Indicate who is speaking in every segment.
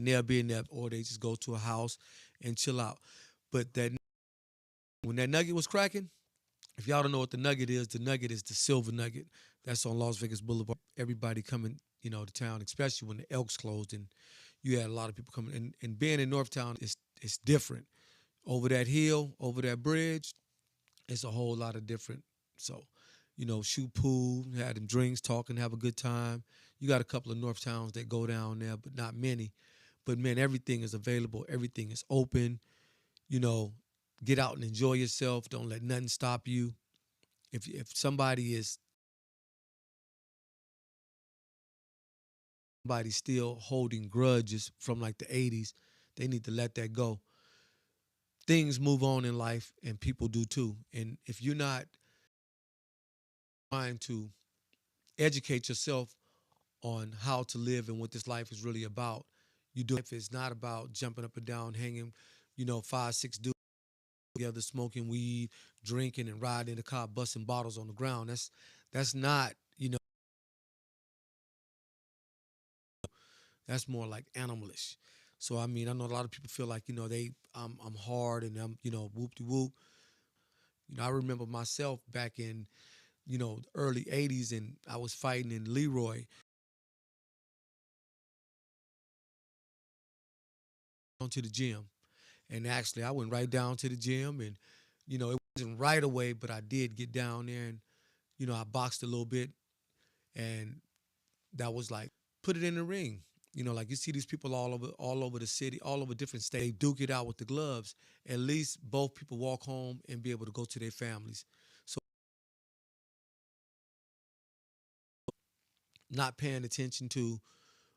Speaker 1: and they'll be in there, or they just go to a house and chill out. But that when that nugget was cracking, if y'all don't know what the nugget is the silver nugget. That's on Las Vegas Boulevard. Everybody coming, to town, especially when the Elks closed and you had a lot of people coming. And being in Northtown is different. Over that hill, over that bridge, it's a whole lot of different. So, shoot pool, have them drinks, talking, have a good time. You got a couple of North Towns that go down there, but not many. But man, everything is available. Everything is open. You know, get out and enjoy yourself. Don't let nothing stop you. If somebody's still holding grudges from like the 80s, they need to let that go. Things move on in life and people do too. And if you're not trying to educate yourself on how to live and what this life is really about, you do. Life is not about jumping up and down, hanging, five, six dudes together, smoking weed, drinking, and riding in the car, busting bottles on the ground. That's not, that's more like animalish. So I mean, I know a lot of people feel like, I'm hard and I'm, whoop de whoop. I remember myself back in, the early 80s, and I was fighting in Leroy onto the gym. And actually I went right down to the gym, and, it wasn't right away, but I did get down there, and, I boxed a little bit, and that was like, put it in the ring. Like you see these people all over the city, all over different states. They duke it out with the gloves. At least both people walk home and be able to go to their families. So not paying attention to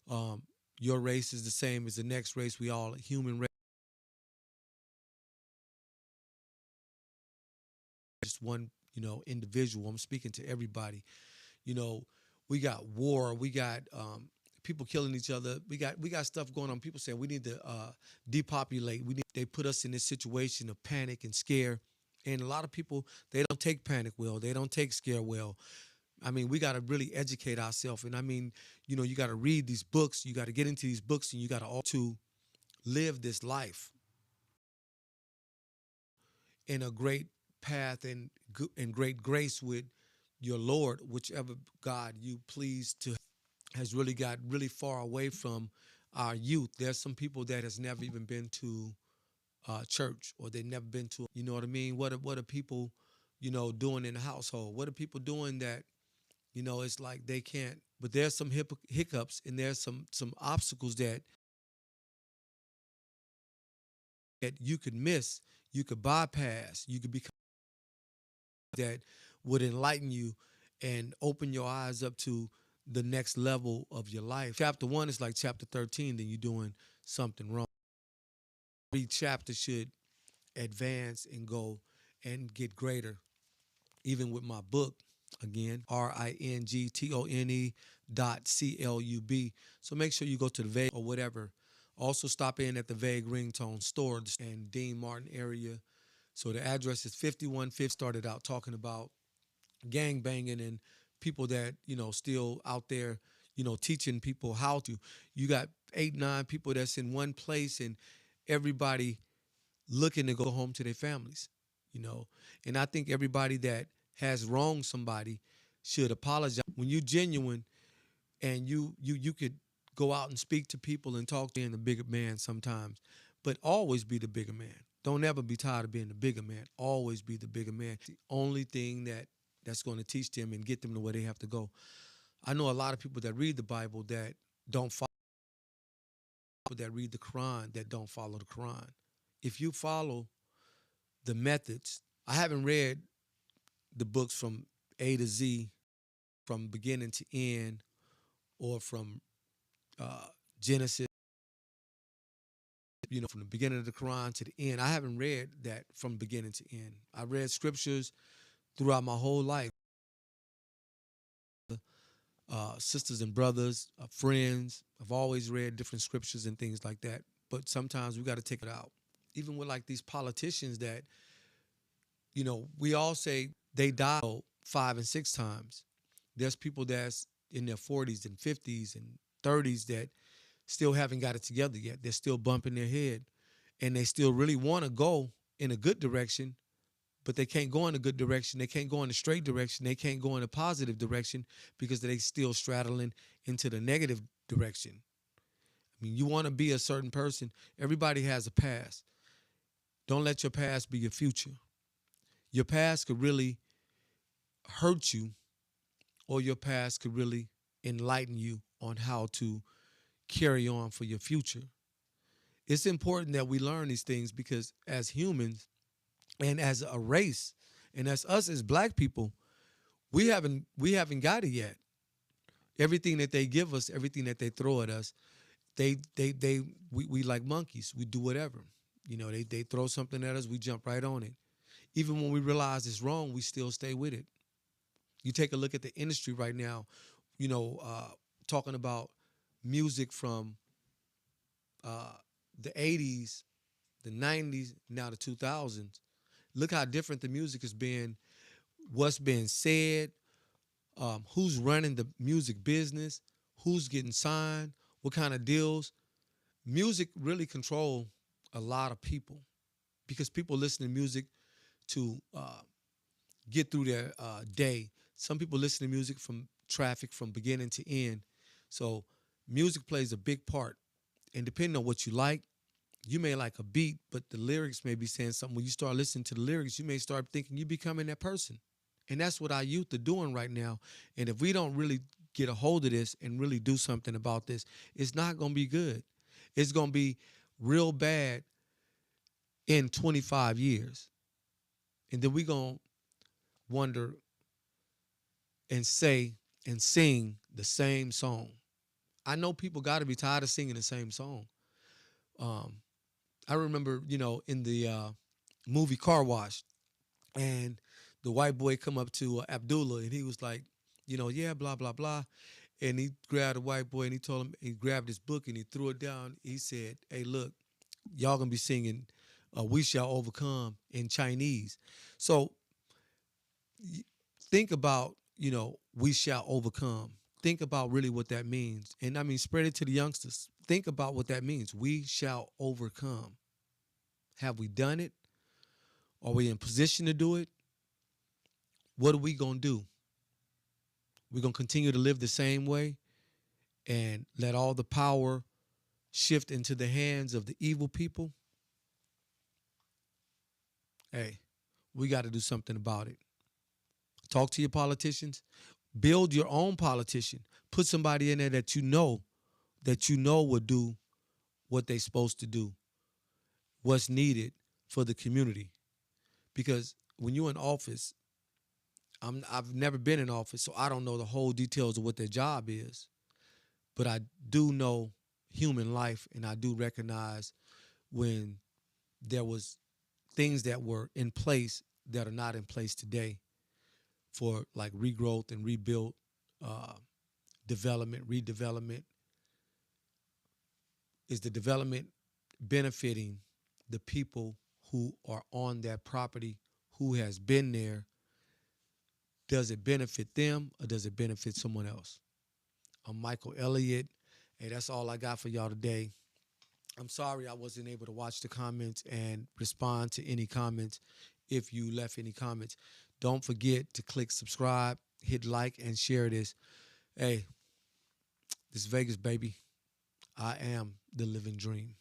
Speaker 1: um, your race is the same as the next race. We all a human race, just one, individual. I'm speaking to everybody. You know, we got war, we got people killing each other. We got stuff going on. People saying we need to depopulate. They put us in this situation of panic and scare. And a lot of people, they don't take panic well. They don't take scare well. I mean, we got to really educate ourselves. And I mean, you got to read these books. You got to get into these books, and you got to all to live this life in a great path and great grace with your Lord, whichever God you please to, has really got really far away from our youth. There's some people that has never even been to church, or they never been to, you know what I mean? What are people, doing in the household? What are people doing that, it's like they can't, but there's some hiccups, and there's some obstacles that you could miss, you could bypass, you could become that would enlighten you and open your eyes up to the next level of your life. Chapter 1 is like chapter 13, then you're doing something wrong. Every chapter should advance and go and get greater. Even with my book, again, RINGTONE.CLUB. So make sure you go to the Vague or whatever. Also stop in at the Vague Ringtone store in Dean Martin area. So the address is 5150. Started out talking about gang banging and people that, still out there, teaching people how to. You got 8, 9 people that's in one place, and everybody looking to go home to their families, you know. And I think everybody that has wronged somebody should apologize. When you're genuine and you could go out and speak to people and talk to being the bigger man sometimes, but always be the bigger man. Don't ever be tired of being the bigger man. Always be the bigger man. The only thing that's going to teach them and get them to where they have to go. I know a lot of people that read the Bible that don't follow, that read the Quran that don't follow the Quran. If you follow the methods, I haven't read the books from A to Z, from beginning to end, or from uh, Genesis, from the beginning of the Quran to the end. I haven't read that from beginning to end. I read scriptures throughout my whole life. Sisters and brothers, friends, I've always read different scriptures and things like that. But sometimes we got to take it out. Even with like these politicians that, we all say they die 5 and 6 times. There's people that's in their 40s and 50s and 30s that still haven't got it together yet. They're still bumping their head, and they still really want to go in a good direction, but they can't go in a good direction. They can't go in a straight direction. They can't go in a positive direction because they still straddling into the negative direction. I mean, you want to be a certain person. Everybody has a past. Don't let your past be your future. Your past could really hurt you, or your past could really enlighten you on how to carry on for your future. It's important that we learn these things because as humans and as a race and as us as black people, we haven't got it yet. Everything that they give us, everything that they throw at us, we like monkeys. We do whatever. They throw something at us, we jump right on it. Even when we realize it's wrong, we still stay with it. You take a look at the industry right now, you know, uh, talking about music from uh, the 80s, the 90s, now the 2000s. Look how different the music has been, what's being said, who's running the music business, who's getting signed, what kind of deals. Music really control a lot of people because people listen to music to get through their day. Some people listen to music from traffic from beginning to end. So music plays a big part. And depending on what you may like a beat, but the lyrics may be saying something. When you start listening to the lyrics, you may start thinking you're becoming that person. And that's what our youth are doing right now. And if we don't really get a hold of this and really do something about this, it's not going to be good. It's going to be real bad in 25 years. And then we're going to wonder and say and sing the same song. I know people got to be tired of singing the same song. Um, I remember, in the movie Car Wash, and the white boy come up to Abdullah, and he was like, yeah, blah blah blah, and he grabbed the white boy and he told him, he grabbed his book and he threw it down. He said, "Hey, look, y'all gonna be singing "We Shall Overcome" in Chinese." So think about, "We shall overcome." Think about really what that means, and I mean, spread it to the youngsters. Think about what that means. We shall overcome. Have we done it? Are we in position to do it? What are we gonna do? We're gonna continue to live the same way and let all the power shift into the hands of the evil people? Hey, we got to do something about it. Talk to your politicians. Build your own politician. Put somebody in there that you know will do what they're supposed to do, what's needed for the community. Because when you're in office, I've never been in office, so I don't know the whole details of what their job is. But I do know human life, and I do recognize when there was things that were in place that are not in place today for like regrowth and rebuild, uh, development, redevelopment. Is the development benefiting the people who are on that property, who has been there? Does it benefit them or does it benefit someone else? I'm Michael Elliott. Hey, that's all I got for y'all today. I'm sorry I wasn't able to watch the comments and respond to any comments. If you left any comments, don't forget to click subscribe, hit like, and share this. Hey, this is Vegas, baby. I am the living dream.